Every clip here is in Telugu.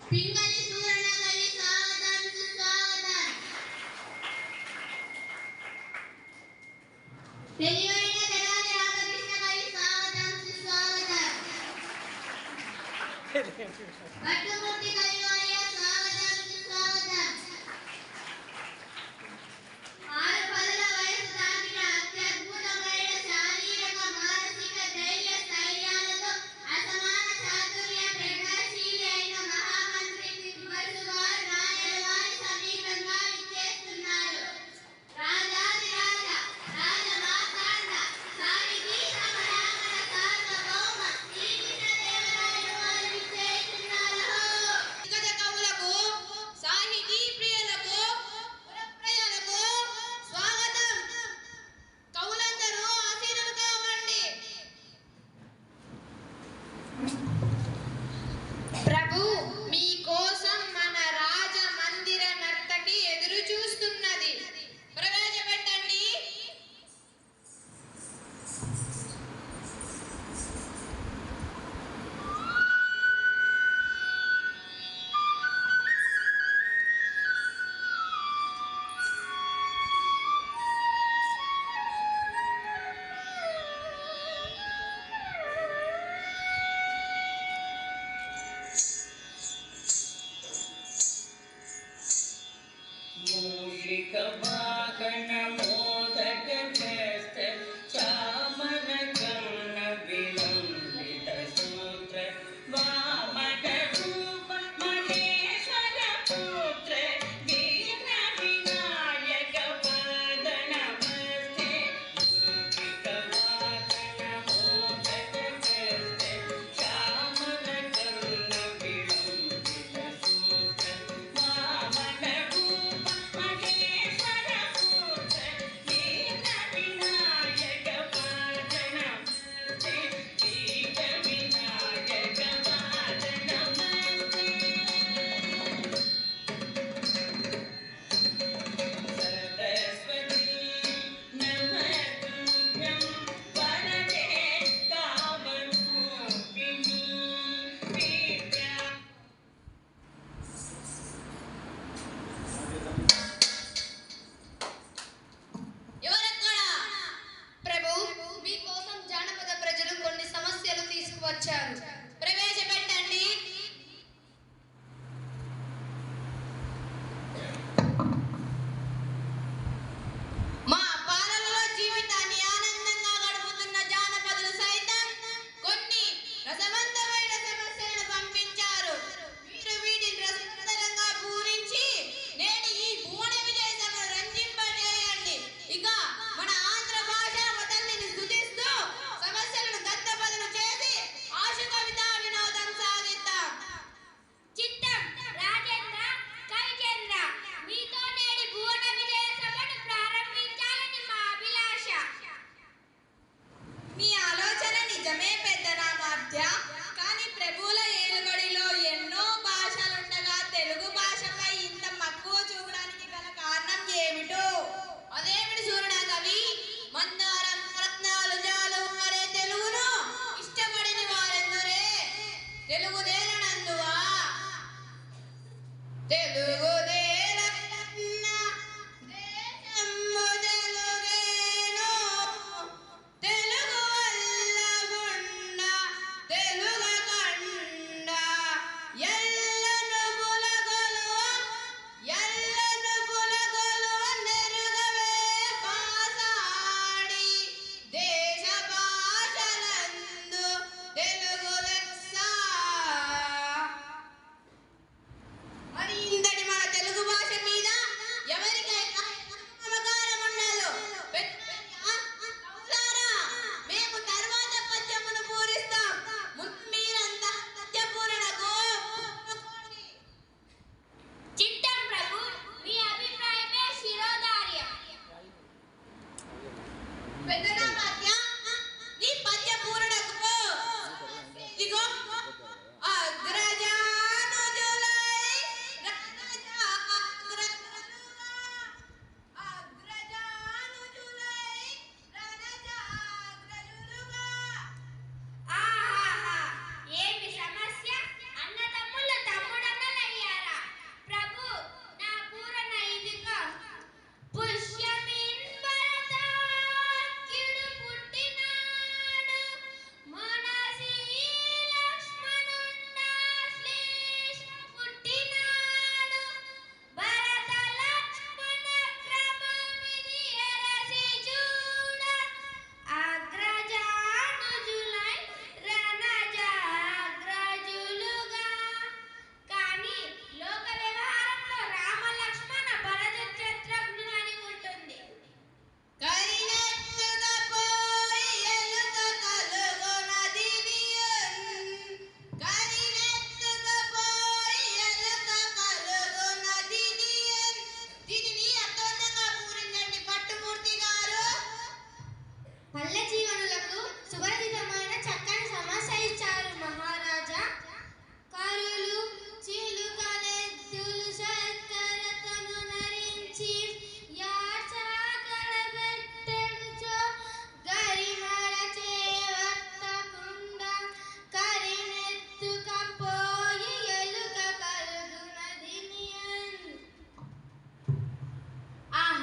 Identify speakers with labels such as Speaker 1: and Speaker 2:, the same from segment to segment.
Speaker 1: పింగళి సూరనగరి స్వాగతం సుస్వాగతం. తెలివైన తెనాలి రామకృష్ణ గారి స్వాగతం సుస్వాగతం. భట్టుమూర్తి గారి వారి స్వాగతం సుస్వాగతం. ఆరు పదుల వయసు దాటిన అత్యద్భుతమైన శారీరక మానసిక ధైర్య స్థైర్యాలతో అసమాన చాతుర్య ప్రజ్ఞాశీలి అయిన మహామంత్రి తిరుమరుసు గారు నాయన వారి సమీపంగా విచ్చేస్తున్నారు. రాజాది రాజ రాజ మార్తాండ సాహితీ సమరాంగణ సార్వభౌమ శ్రీకృష్ణదేవరాయలు వారు విచ్చేస్తున్నారు. కథ కవులకు సాహితీ ప్రియులకు పురప్రజలకు స్వాగతం. కవులందరూ ఆసీనులు కావండి. ప్రభు మీకోసం మన రాజమందిర నర్తకి ఎదురు చూస్తున్నది. ప్రవేశపెట్టండి.
Speaker 2: मूषिक वाहन मोदक चेष्ट चामर कर्ण विलंबित सूत्र वामन रूप महेश्वर पुत्र दीन विनायक पद नमस्ते. मूषिक वाहन मोदक चेष्ट चामर कर्ण विलंबित सूत्र वामन रूप महेश्वर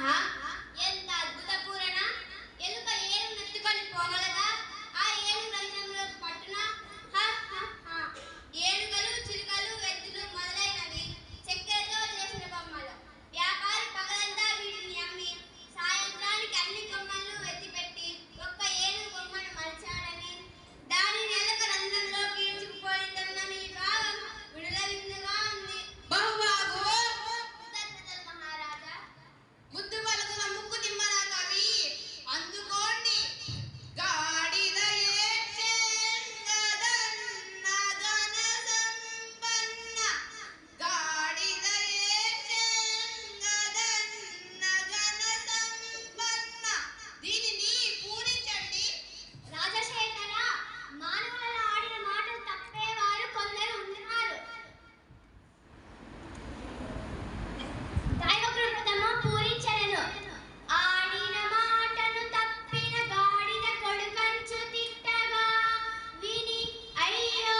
Speaker 1: ఆహా, ఎంత అద్భుత పూరణ! ఎలుక ఏనుగు నెత్తుకొని పోగలదా? ఆ ఏనుగు రంధ్రంలోకి పట్టునా? హ, హ, హ. ఏనుగలు, చిలుకలు, ఎద్దులు మొదలైనవి చక్కెరతో చేసిన బొమ్మలు. వ్యాపారి పగలంతా వీటిని అమ్మి సాయంత్రానికి అన్ని బొమ్మలను ఎత్తిపెట్టి ఒక్క ఏనుగు బొమ్మను మలిచాడని, దానిని ఎలుక రంధ్రంలోకి ఈడ్చుకుపోయిందన్న మీ భావం విడుదల ఉంది. బహుబాగు మహారాజా, ముద్దు పలుకున ముక్కు తిమ్మన కవి అందుకోండి. గాడిద ఏడ్చెంగదన్న ఘన సంపన్న, గాడిద ఏడ్చెంగదన్న ఘన సంపన్న. దీనిని పూరించండి. రాజశేఖర, మానవులలో ఆడిన మాటలు తప్పేవారు కొందరు ఉన్నారు. దైవకృతము పూరించలను. ఆడిన మాటను తప్పిన గాడిద కొడుకంచు తిట్టగా విని, అయ్యో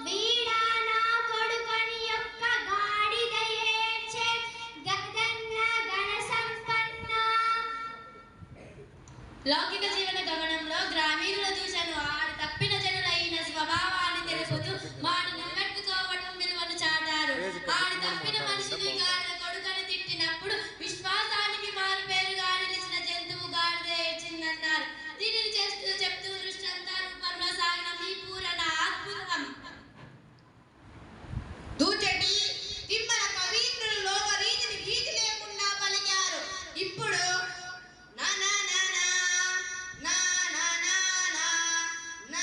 Speaker 1: వీడా నా కొడుకని యొక్క గాడిద ఏడ్చె గదన్న ఘన సంపన్న. లౌకిక జీవన గమనంలో గ్రామీణుల దూషను ఆడి తప్పిన జనులైన స్వభావాన్ని తెలుపుతూ వాడు నిలబెట్టుకోవడం విలువను చాటారు. ఆడి తప్పిన మనిషిని గాడిద కొడుకని తిట్టినప్పుడు విశ్వాసానికి మారు పేరుగా నిలిచిన జంతువు గాడిద ఏడ్చిందన్నారు. దీనిని చెప్తూ దృష్టాంత రూపంలో సాగిన మీ పూరణ అద్భుతం. దూచటి తిమ్మన కవీంద్రులు లోకరీతిని భీతి లేకుండా పలికారు. ఇప్పుడు నా నా నా నా నా నా నా నా నా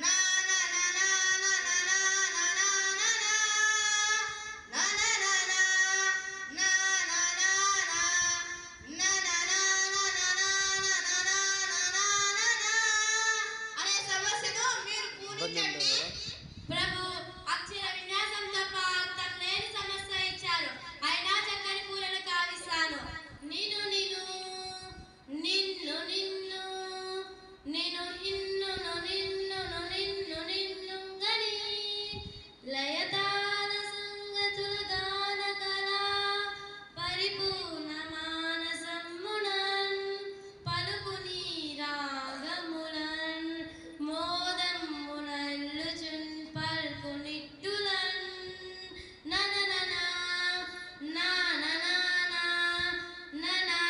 Speaker 1: నా నా నా నా నా నా అనే సమస్యను మీరు పూరించండి. ప్రభు అక్షర విన్యాసం తప్ప అర్థం లేని సమస్య ఇచ్చారు. అయినా చక్కని పూలను కావిస్తాను. నిన్ను నిన్ను నిన్ను నిన్ను నిన్ను నిన్ను నిన్ను నిన్ను నిన్ను గని లయతాన సంగతుల గాన కళా పరిపూర్ణ మానసమ్మునన్ పలుకుని రాగములన్ మోదమ్మునల్లుచున్ పల్కునిట్టులన్ ననననా నాననానా ననా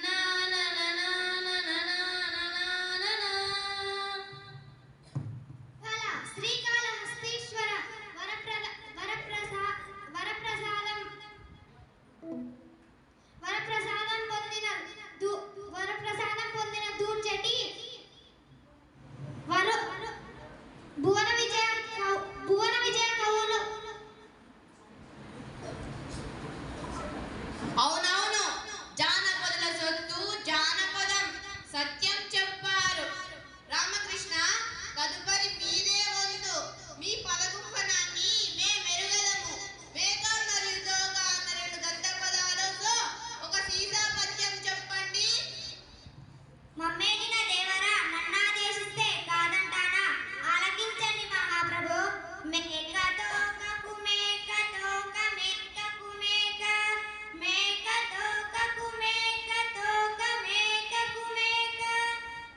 Speaker 1: నానననానననాననా. ఫల శ్రీకాళహస్తీశ్వర వరప్రసాదం పొందిన దూర్చటి భువన విజయ కవులు. అవునవును, జానపదుల సొత్తు జానపదం. సత్యం చెప్పారు రామకృష్ణ. తదుపరి మీదే వంతు. మీ పదగుంఫనాన్ని మే మెరుగదము. మేక మరియు తోక అన్న రెండు గంట పదాలతో ఒక సీసా పద్యం చెప్పండి. మమ్మేగిన దేవరా నన్నాదేశిస్తే కాదంటానా? ఆలకించండి మహాప్రభు. మేక తోకకు మేక తోక మేకకు మేక, మేక తోకకు మేక తోక మేకకు మేక,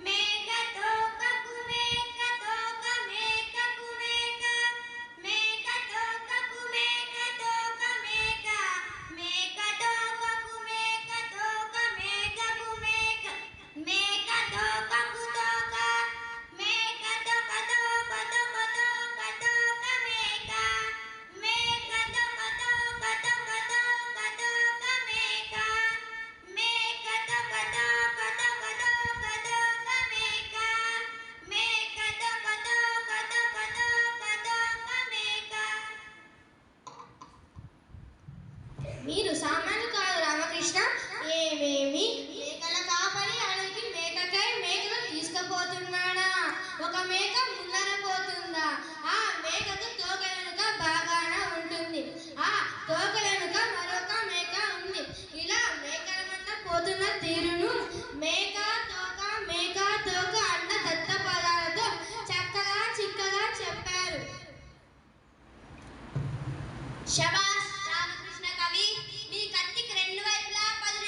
Speaker 1: మేక తోకకు మేక తోక మేకకు మేక, మేక తోకకు మేక తోక మేక, మేక తోకకు మేక తోక మేకకు మేక, మేక తోకకు తోక, మేక తోక తోక తోక తోక తోక మేక, మేక తోక తోక తోక తోక తోక మేక, మేక తోక తోక తోక తోక తోక మేక, మేక తోక తోక తోక తోక తోక మేక. మీరు సామాన్లు కాదు రామకృష్ణ. ఏమేమి మేకల కాపరి అడవికి మేకకై మేకను తీసుకుపోతున్నాడా? ఒక మేక ముందర పోతుందా? ఆ మేకకు తోక వెనుక బాగాన ఉంటుంది. ఆ తోక వెనుక మరొక మేక ఉంది. ఇలా మేకల మధ్య పోతున్న తీరును మేక తోక అన్న దత్త పదాలతో చక్కగా చిక్కగా చెప్పారు. శభాష్ రామకృష్ణ కవి. మీ కత్తికి రెండు వైపులా 10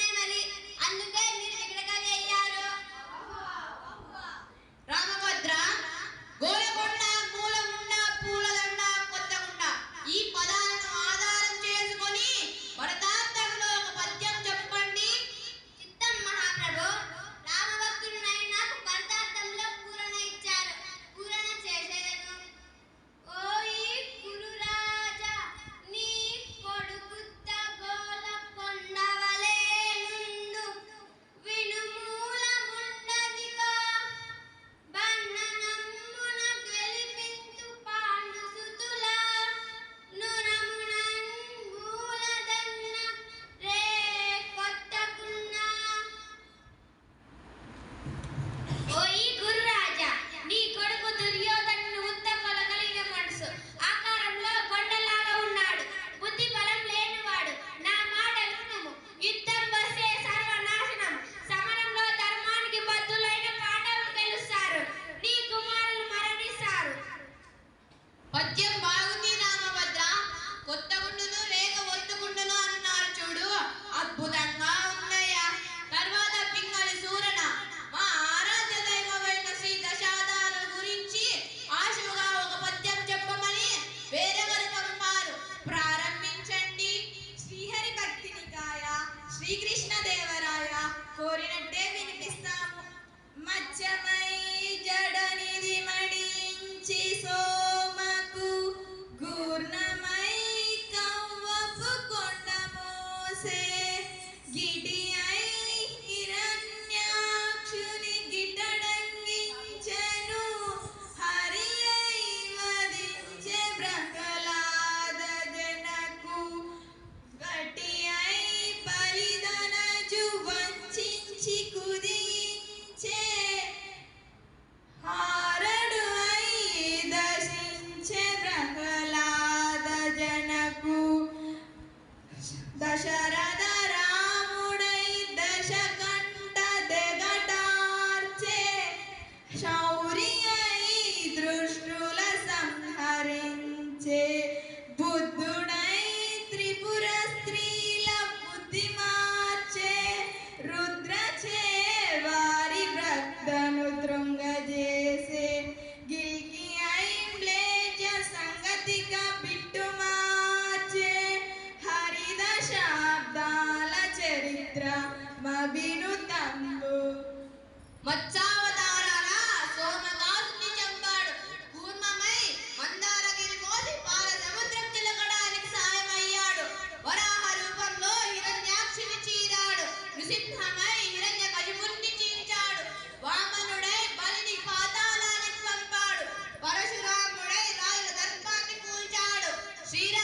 Speaker 3: మత్స్యావతారాన సోమదాసుని చంపాడు. కూర్మమై మందారగిరి మోసి పాల సముద్రం చిలకడానికి సాయమయ్యాడు. వరాహ రూపంలో హిరణ్యాక్షిని చీరాడు. నృసింహమై హిరణ్య కశిపుణ్ణి చీల్చాడు. వామనుడై బలిని పాతాళానికి పంపాడు. పరశురాముడై రాయుల దర్పాన్ని కూల్చాడు. శ్రీరామ